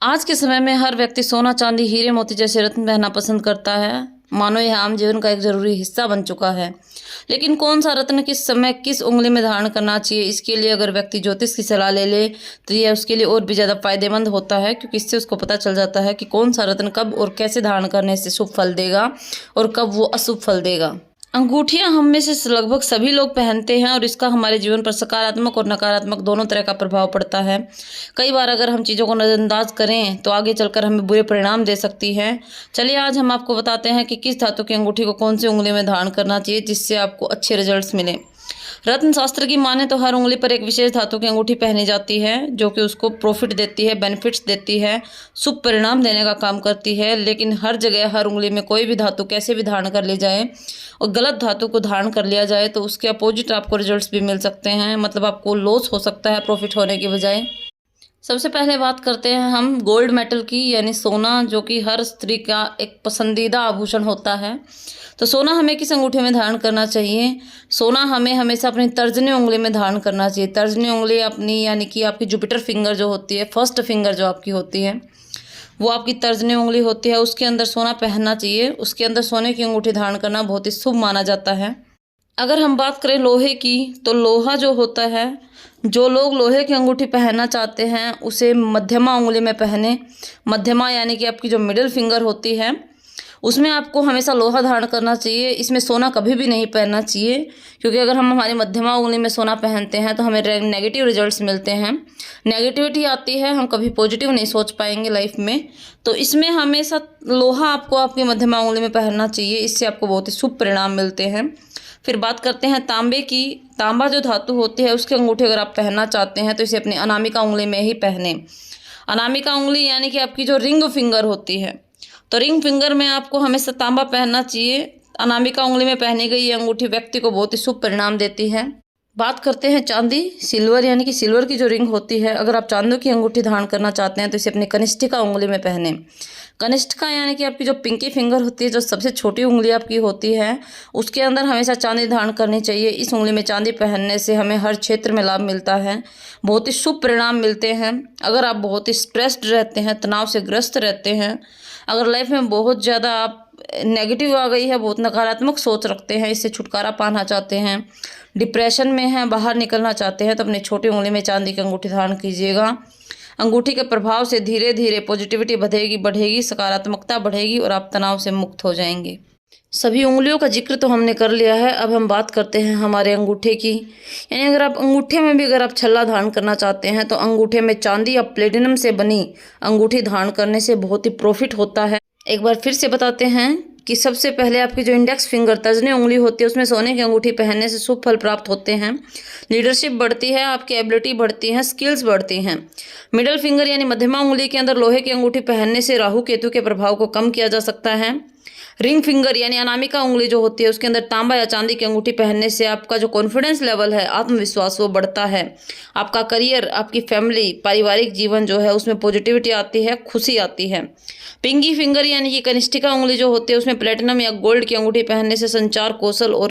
आज के समय में हर व्यक्ति सोना, चांदी, हीरे, मोती जैसे रत्न पहनना पसंद करता है। मानो यह आम जीवन का एक जरूरी हिस्सा बन चुका है। लेकिन कौन सा रत्न किस समय किस उंगली में धारण करना चाहिए, इसके लिए अगर व्यक्ति ज्योतिष की सलाह ले ले तो यह उसके लिए और भी ज़्यादा फायदेमंद होता है, क्योंकि इससे उसको पता चल जाता है कि कौन सा रत्न कब और कैसे धारण करने से शुभ फल देगा और कब वो अशुभ फल देगा। अंगूठियां हम में से लगभग सभी लोग पहनते हैं और इसका हमारे जीवन पर सकारात्मक और नकारात्मक दोनों तरह का प्रभाव पड़ता है। कई बार अगर हम चीज़ों को नज़रअंदाज करें तो आगे चलकर हमें बुरे परिणाम दे सकती है। चलिए आज हम आपको बताते हैं कि किस धातु की अंगूठी को कौन सी उंगली में धारण करना चाहिए जिससे आपको अच्छे रिजल्ट्स मिलें। रत्न शास्त्र की माने तो हर उंगली पर एक विशेष धातु की अंगूठी पहनी जाती है जो कि उसको प्रॉफिट देती है, बेनिफिट्स देती है, शुभ परिणाम देने का काम करती है। लेकिन हर जगह हर उंगली में कोई भी धातु कैसे भी धारण कर ली जाए और गलत धातु को धारण कर लिया जाए तो उसके अपोजिट आपको रिजल्ट्स भी मिल सकते हैं, मतलब आपको लॉस हो सकता है प्रॉफिट होने की बजाय। सबसे पहले बात करते हैं हम गोल्ड मेटल की, यानी सोना, जो कि हर स्त्री का एक पसंदीदा आभूषण होता है। तो सोना हमें किस अंगूठी में धारण करना चाहिए? सोना हमें हमेशा अपनी तर्जनी उंगली में धारण करना चाहिए। तर्जनी उंगली अपनी, यानी कि आपकी जुपिटर फिंगर जो होती है, फर्स्ट फिंगर जो आपकी होती है, वो आपकी तर्जनी उंगली होती है, उसके अंदर सोना पहनना चाहिए। उसके अंदर सोने की अंगूठी धारण करना बहुत ही शुभ माना जाता है। अगर हम बात करें लोहे की, तो लोहा जो होता है, जो लोग लोहे की अंगूठी पहनना चाहते हैं उसे मध्यमा उंगली में पहने। मध्यमा यानी कि आपकी जो मिडिल फिंगर होती है उसमें आपको हमेशा लोहा धारण करना चाहिए। इसमें सोना कभी भी नहीं पहनना चाहिए, क्योंकि अगर हम हमारी मध्यमा उंगली में सोना पहनते हैं तो हमें नेगेटिव रिजल्ट्स मिलते हैं, नेगेटिविटी आती है, हम कभी पॉजिटिव नहीं सोच पाएंगे लाइफ में। तो इसमें हमेशा लोहा आपको आपकी मध्यमा उंगली में पहनना चाहिए, इससे आपको बहुत ही शुभ परिणाम मिलते हैं। फिर बात करते हैं तांबे की। तांबा जो धातु होती है उसकी अंगूठी अगर आप पहनना चाहते हैं तो इसे अपनी अनामिका उंगली में ही पहने। अनामिका उंगली यानी कि आपकी जो रिंग फिंगर होती है, तो रिंग फिंगर में आपको हमेशा तांबा पहनना चाहिए। अनामिका उंगली में पहनी गई ये अंगूठी व्यक्ति को बहुत ही शुभ परिणाम देती है। बात करते हैं चांदी, सिल्वर, यानी कि सिल्वर की जो रिंग होती है, अगर आप चांदी की अंगूठी धारण करना चाहते हैं तो इसे अपनी कनिष्ठिका उंगली में पहने। कनिष्ठिका यानी कि आपकी जो पिंकी फिंगर होती है, जो सबसे छोटी उंगली आपकी होती है, उसके अंदर हमेशा चांदी धारण करनी चाहिए। इस उंगली में चांदी पहनने से हमें हर क्षेत्र में लाभ मिलता है, बहुत ही शुभ परिणाम मिलते हैं। अगर आप बहुत ही स्ट्रेस्ड रहते हैं, तनाव से ग्रस्त रहते हैं, अगर लाइफ में बहुत ज़्यादा आप नेगेटिव आ गई है, बहुत नकारात्मक सोच रखते हैं, इससे छुटकारा पाना चाहते हैं, डिप्रेशन में हैं, बाहर निकलना चाहते हैं, तो अपनी छोटी उंगली में चांदी की अंगूठी धारण कीजिएगा। अंगूठी के प्रभाव से धीरे धीरे पॉजिटिविटी बढ़ेगी, सकारात्मकता बढ़ेगी और आप तनाव से मुक्त हो जाएंगे। सभी उंगलियों का जिक्र तो हमने कर लिया है, अब हम बात करते हैं हमारे अंगूठे की। यानी अगर आप अंगूठे में भी अगर आप छल्ला धारण करना चाहते हैं तो अंगूठे में चांदी या प्लेटिनम से बनी अंगूठी धारण करने से बहुत ही प्रॉफिट होता है। एक बार फिर से बताते हैं कि सबसे पहले आपकी जो इंडेक्स फिंगर, तर्जनी उंगली होती है, उसमें सोने की अंगूठी पहनने से शुभ फल प्राप्त होते हैं। लीडरशिप बढ़ती है, आपकी एबिलिटी बढ़ती है, स्किल्स बढ़ती हैं। मिडिल फिंगर यानी मध्यमा उंगली के अंदर लोहे की अंगूठी पहनने से राहु केतु के प्रभाव को कम किया जा सकता है। रिंग फिंगर यानी अनामिका उंगली जो होती है, उसके अंदर तांबा या चांदी की अंगूठी पहनने से आपका जो कॉन्फिडेंस लेवल है, आत्मविश्वास, वो बढ़ता है। आपका करियर, आपकी फैमिली, पारिवारिक जीवन जो है उसमें पॉजिटिविटी आती है, खुशी आती है। पिंकी फिंगर यानी कि कनिष्ठिका उंगली जो होती है, उसमें प्लेटिनम या गोल्ड की अंगूठी पहनने से संचार कौशल और